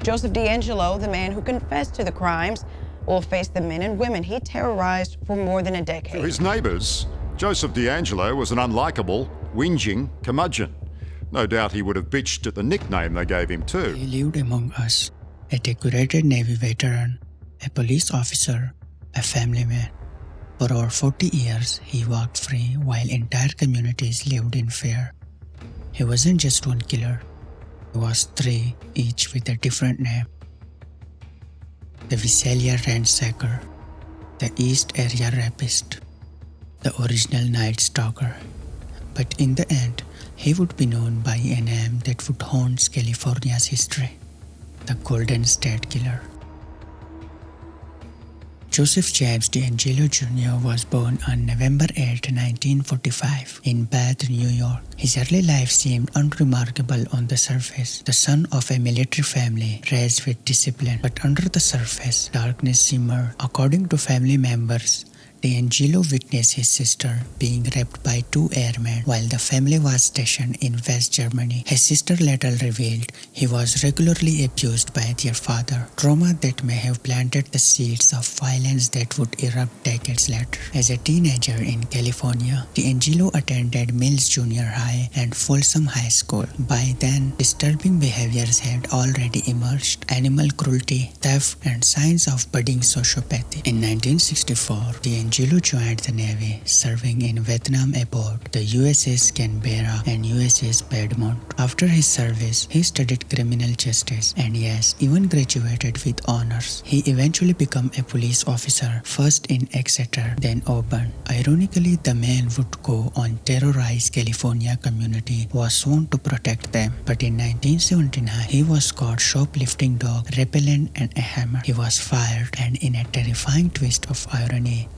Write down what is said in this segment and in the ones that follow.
Joseph DeAngelo, the man who confessed to the crimes, will face the men and women he terrorized for more than a decade. To his neighbours, Joseph DeAngelo was an unlikable, whinging curmudgeon. No doubt he would have bitched at the nickname they gave him too. He lived among us, a decorated Navy veteran, a police officer, a family man. For over 40 years, he walked free while entire communities lived in fear. He wasn't just one killer. He was three, each with a different name. The Visalia ransacker, the East Area rapist, the original Night Stalker. But in the end, he would be known by a name that would haunt California's history, the Golden State Killer. Joseph James DeAngelo Jr. was born on November 8, 1945 in Bath, New York. His early life seemed unremarkable on the surface. The son of a military family raised with discipline, but under the surface, darkness simmered. According to family members, DeAngelo witnessed his sister being raped by two airmen while the family was stationed in West Germany. His sister later revealed he was regularly abused by their father, trauma that may have planted the seeds of violence that would erupt decades later. As a teenager in California, DeAngelo attended Mills Junior High and Folsom High School. By then, disturbing behaviors had already emerged: animal cruelty, theft, and signs of budding sociopathy. In 1964, DeAngelo joined the Navy, serving in Vietnam aboard the USS Canberra and USS Piedmont. After his service, he studied criminal justice and yes, even graduated with honors. He eventually became a police officer, first in Exeter, then Auburn. Ironically, the man would go on terrorize California community, was sworn to protect them. But in 1979, he was caught shoplifting dog repellent and a hammer. He was fired, and in a terrifying twist of irony,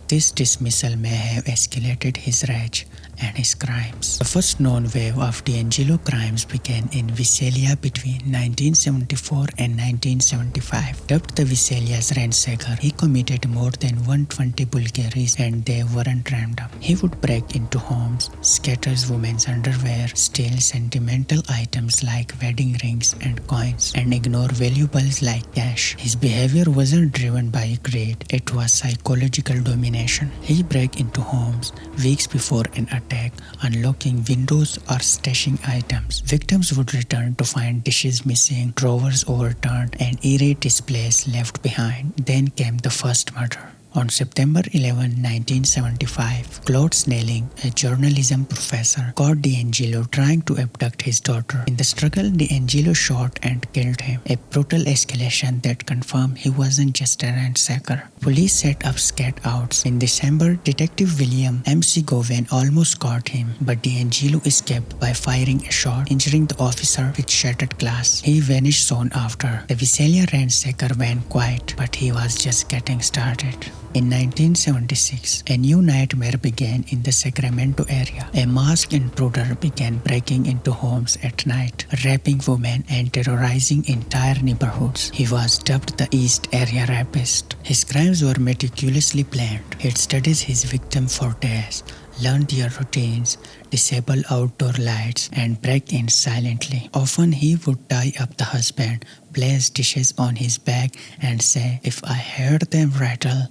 this dismissal may have escalated his rage and his crimes. The first known wave of DeAngelo crimes began in Visalia between 1974 and 1975. Dubbed the Visalia's ransacker, he committed more than 120 burglaries, and they weren't random. He would break into homes, scatter women's underwear, steal sentimental items like wedding rings and coins, and ignore valuables like cash. His behavior wasn't driven by greed, it was psychological domination. He'd break into homes weeks before an attack, unlocking windows or stashing items. Victims would return to find dishes missing, drawers overturned, and eerie displays left behind. Then came the first murder. On September 11, 1975, Claude Snelling, a journalism professor, caught DeAngelo trying to abduct his daughter. In the struggle, DeAngelo shot and killed him, a brutal escalation that confirmed he wasn't just a ransacker. Police set up scout-outs. In December, Detective William M.C. Gowen almost caught him, but DeAngelo escaped by firing a shot, injuring the officer with shattered glass. He vanished soon after. The Visalia ransacker went quiet, but he was just getting started. In 1976, a new nightmare began in the Sacramento area. A masked intruder began breaking into homes at night, raping women and terrorizing entire neighborhoods. He was dubbed the East Area Rapist. His crimes were meticulously planned. He'd studied his victim for days, learn their routines, disable outdoor lights, and break in silently. Often he would tie up the husband, place dishes on his back, and say, "If I heard them rattle,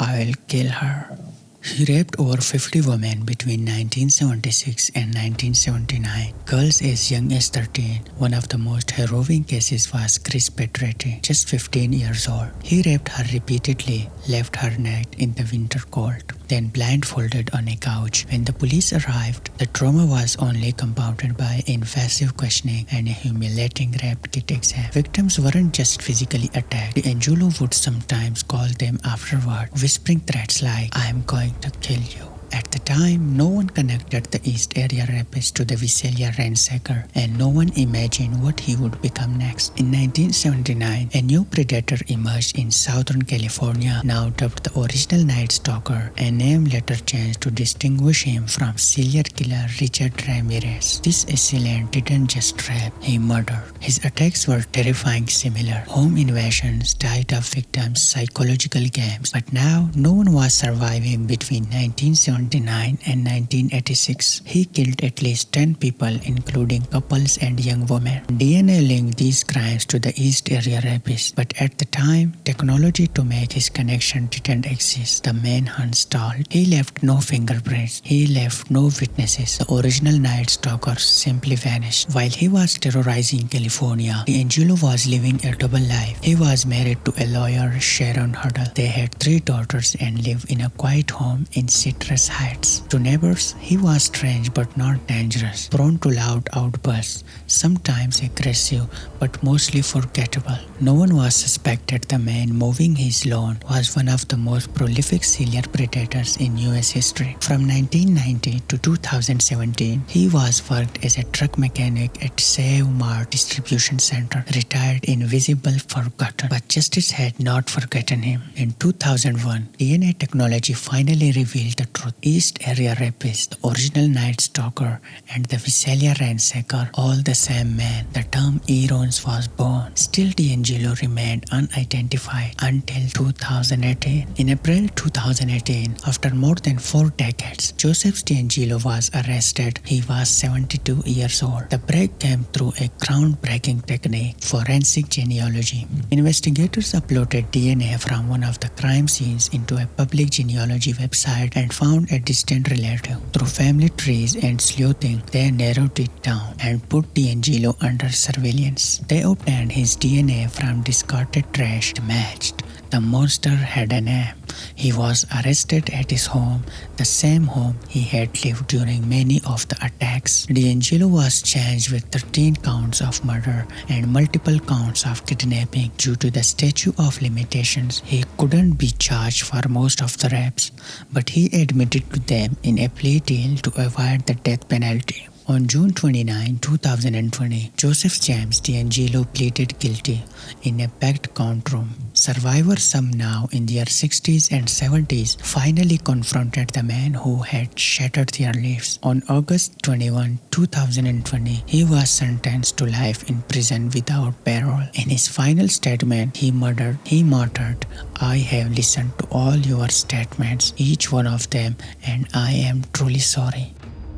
I will kill her." He raped over 50 women between 1976 and 1979, girls as young as 13. One of the most harrowing cases was Chris Pedretti, just 15 years old. He raped her repeatedly, left her naked in the winter cold, then blindfolded on a couch. When the police arrived, the trauma was only compounded by invasive questioning and a humiliating rape kit exam. Victims weren't just physically attacked. DeAngelo would sometimes call them afterward, whispering threats like, "I am going to kill you." At the time, no one connected the East Area Rapist to the Visalia ransacker, and no one imagined what he would become next. In 1979, a new predator emerged in Southern California, now dubbed the original Night Stalker, a name later changed to distinguish him from serial killer Richard Ramirez. This assailant didn't just rape, he murdered. His attacks were terrifying, similar home invasions, tied up victims, psychological games. But now, no one was surviving between 1979 1979 and 1986. He killed at least 10 people, including couples and young women. DNA linked these crimes to the East Area Rapists, but at the time, technology to make his connection didn't exist. The manhunt stalled. He left no fingerprints. He left no witnesses. The original Night Stalker simply vanished. While he was terrorizing California, DeAngelo was living a double life. He was married to a lawyer, Sharon Huddle. They had 3 daughters and lived in a quiet home in Citrus Heights. To neighbors, he was strange but not dangerous, prone to loud outbursts, sometimes aggressive but mostly forgettable. No one was suspected the man mowing his lawn was one of the most prolific serial predators in US history. From 1990 to 2017, he was worked as a truck mechanic at Save Mart Distribution Center, retired invisible, forgotten. But justice had not forgotten him. In 2001, DNA technology finally revealed the truth. East Area Rapist, the original Night Stalker, and the Visalia ransacker, all the same man. The term Erones was born. Still, DeAngelo remained unidentified until 2018. In April 2018, after more than 4 decades, Joseph DeAngelo was arrested. He was 72 years old. The break came through a groundbreaking technique, forensic genealogy. Investigators uploaded DNA from one of the crime scenes into a public genealogy website and found a distant relative. Through family trees and sleuthing, they narrowed it down and put DeAngelo under surveillance. They obtained his DNA from discarded trash. It matched. The monster had a name. He was arrested at his home, the same home he had lived during many of the attacks. DeAngelo was charged with 13 counts of murder and multiple counts of kidnapping. Due to the statute of limitations, he couldn't be charged for most of the rapes, but he admitted to them in a plea deal to avoid the death penalty. On June 29, 2020, Joseph James DeAngelo pleaded guilty in a packed courtroom. Survivors, some now in their 60s and 70s, finally confronted the man who had shattered their lives. On August 21, 2020, he was sentenced to life in prison without parole. In his final statement, he muttered, "I have listened to all your statements, each one of them, and I am truly sorry."